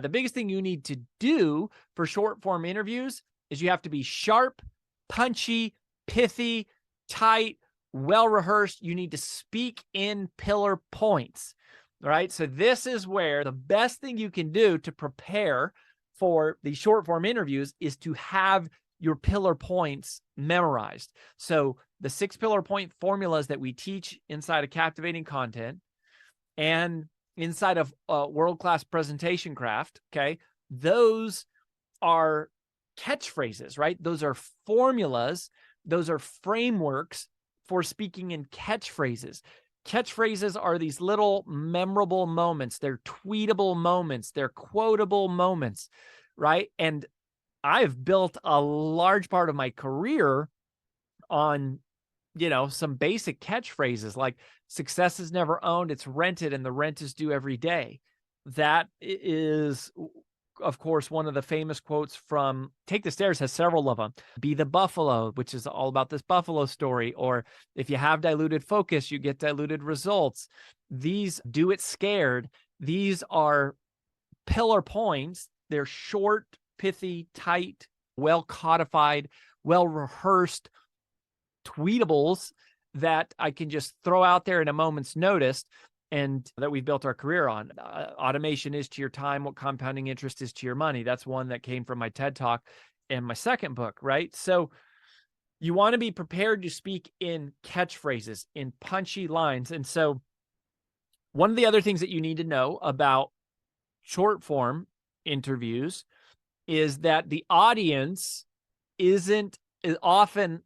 The biggest thing you need to do for short form interviews is you have to be sharp, punchy, pithy, tight, well rehearsed. You need to speak in pillar points, right? So this is where the best thing you can do to prepare for the short form interviews is to have your pillar points memorized. So the 6 pillar point formulas that we teach inside of Captivating Content and inside of world-class presentation craft, okay, those are catchphrases, right? Those are formulas. Those are frameworks for speaking in catchphrases. Catchphrases are these little memorable moments. They're tweetable moments. They're quotable moments, right? And I've built a large part of my career on, some basic catchphrases like success is never owned, it's rented, and the rent is due every day. That is, of course, one of the famous quotes from Take the Stairs has several of them. Be the buffalo, which is all about this buffalo story. Or if you have diluted focus, you get diluted results. These do it scared. These are pillar points. They're short, pithy, tight, well codified, well rehearsed tweetables that I can just throw out there in a moment's notice and that we've built our career on. Automation is to your time what compounding interest is to your money. That's one that came from my TED Talk and my second book, right? So you want to be prepared to speak in catchphrases, in punchy lines. And so one of the other things that you need to know about short form interviews is that the audience is often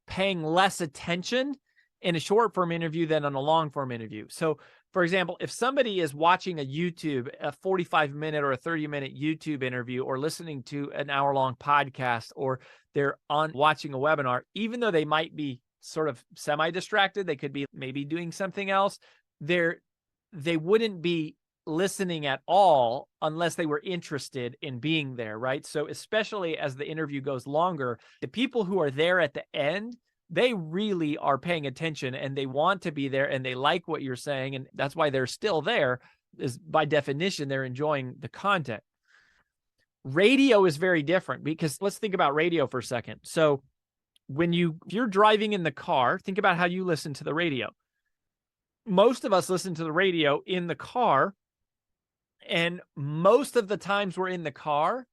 paying less attention in a short form interview than on a long form interview. So for example, if somebody is watching a 45-minute or a 30-minute YouTube interview, or listening to an hour-long podcast, or they're watching a webinar, even though they might be sort of semi-distracted, they could be maybe doing something else, they wouldn't be listening at all unless they were interested in being there, right? So especially as the interview goes longer, the people who are there at the end, they really are paying attention and they want to be there and they like what you're saying. And that's why they're still there, is by definition, they're enjoying the content. Radio is very different, because let's think about radio for a second. So if you're driving in the car, think about how you listen to the radio. Most of us listen to the radio in the car. And most of the times we're in the car,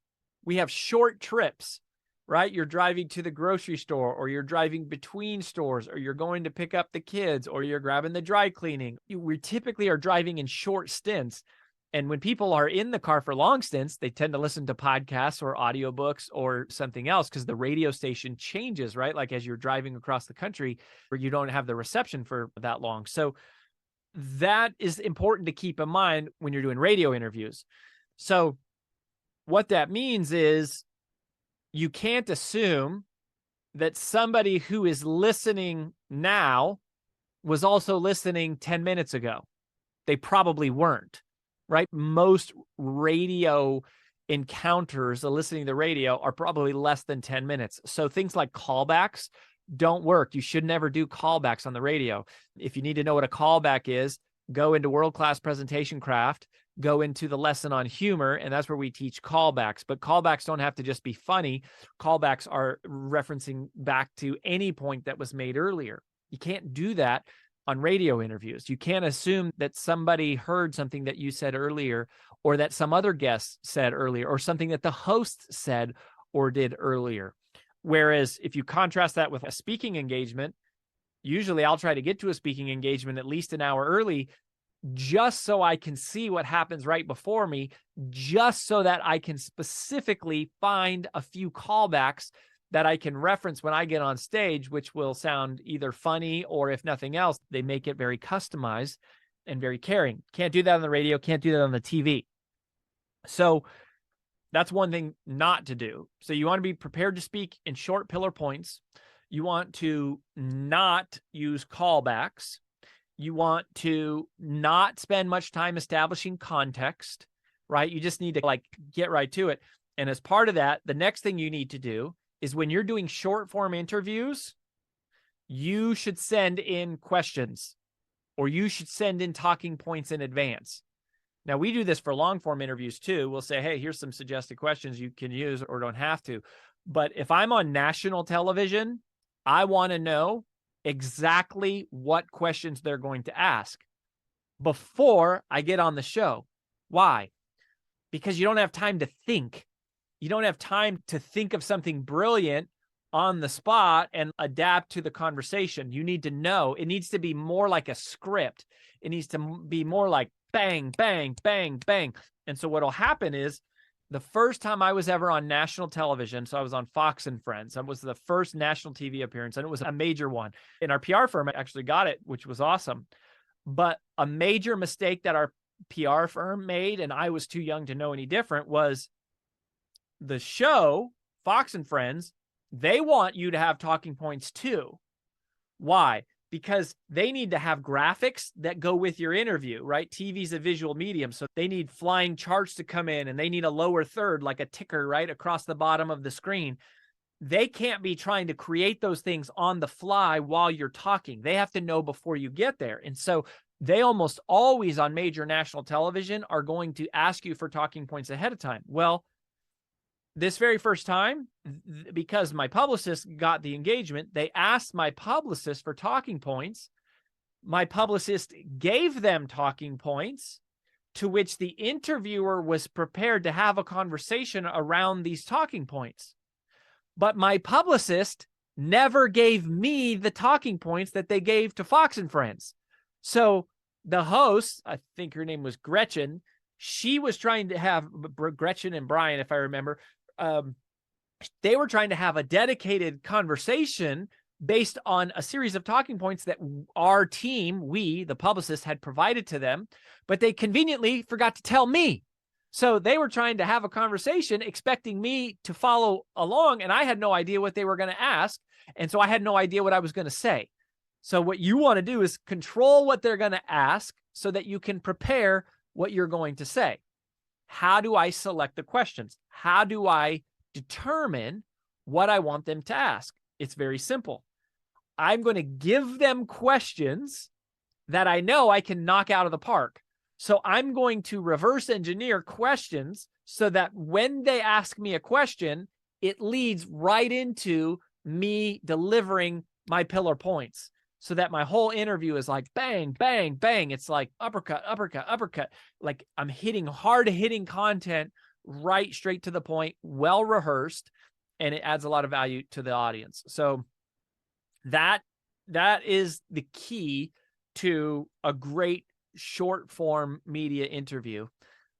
we have short trips, right? You're driving to the grocery store, or you're driving between stores, or you're going to pick up the kids, or you're grabbing the dry cleaning. We typically are driving in short stints. And when people are in the car for long stints, they tend to listen to podcasts or audiobooks or something else, because the radio station changes, right? Like as you're driving across the country, where you don't have the reception for that long. So that is important to keep in mind when you're doing radio interviews. So what that means is you can't assume that somebody who is listening now was also listening 10 minutes ago. They probably weren't, right? Most radio encounters, listening to the radio, are probably less than 10 minutes. So things like callbacks don't work. You should never do callbacks on the radio. If you need to know what a callback is, go into world-class presentation craft, go into the lesson on humor, and that's where we teach callbacks. But callbacks don't have to just be funny. Callbacks are referencing back to any point that was made earlier. You can't do that on radio interviews. You can't assume that somebody heard something that you said earlier, or that some other guest said earlier, or something that the host said or did earlier. Whereas if you contrast that with a speaking engagement, usually I'll try to get to a speaking engagement at least an hour early, just so I can see what happens right before me, just so that I can specifically find a few callbacks that I can reference when I get on stage, which will sound either funny, or if nothing else, they make it very customized and very caring. Can't do that on the radio, can't do that on the TV. So that's one thing not to do. So you want to be prepared to speak in short pillar points. You want to not use callbacks. You want to not spend much time establishing context, right? You just need to get right to it. And as part of that, the next thing you need to do is, when you're doing short form interviews, you should send in questions, or you should send in talking points in advance. Now, we do this for long form interviews too. We'll say, hey, here's some suggested questions you can use or don't have to. But if I'm on national television, I want to know exactly what questions they're going to ask before I get on the show. Why? Because you don't have time to think. You don't have time to think of something brilliant on the spot and adapt to the conversation. You need to know. It needs to be more like a script. It needs to be more like bang, bang, bang, bang. And so what'll happen is the first time I was ever on national television, so I was on Fox and Friends. That was the first national TV appearance, and it was a major one. And our PR firm actually got it, which was awesome. But a major mistake that our PR firm made, and I was too young to know any different, was the show, Fox and Friends, they want you to have talking points too. Why? Because they need to have graphics that go with your interview, right? TV's a visual medium, so they need flying charts to come in, and they need a lower third, like a ticker, right, across the bottom of the screen. They can't be trying to create those things on the fly while you're talking. They have to know before you get there. And so they almost always on major national television are going to ask you for talking points ahead of time. Well, this very first time, because my publicist got the engagement, they asked my publicist for talking points. My publicist gave them talking points, to which the interviewer was prepared to have a conversation around these talking points. But my publicist never gave me the talking points that they gave to Fox and Friends. So the host, I think her name was Gretchen, she was trying to have, Gretchen and Brian, if I remember, they were trying to have a dedicated conversation based on a series of talking points that our team, we, the publicist, had provided to them, but they conveniently forgot to tell me. So they were trying to have a conversation expecting me to follow along, and I had no idea what they were going to ask, and so I had no idea what I was going to say. So what you want to do is control what they're going to ask so that you can prepare what you're going to say. How do I select the questions? How do I determine what I want them to ask? It's very simple. I'm going to give them questions that I know I can knock out of the park. So I'm going to reverse engineer questions so that when they ask me a question, it leads right into me delivering my pillar points, so that my whole interview is like bang, bang, bang. It's like uppercut, uppercut, uppercut. Like I'm hitting hard-hitting content right straight to the point, well rehearsed, and it adds a lot of value to the audience. So that is the key to a great short form media interview.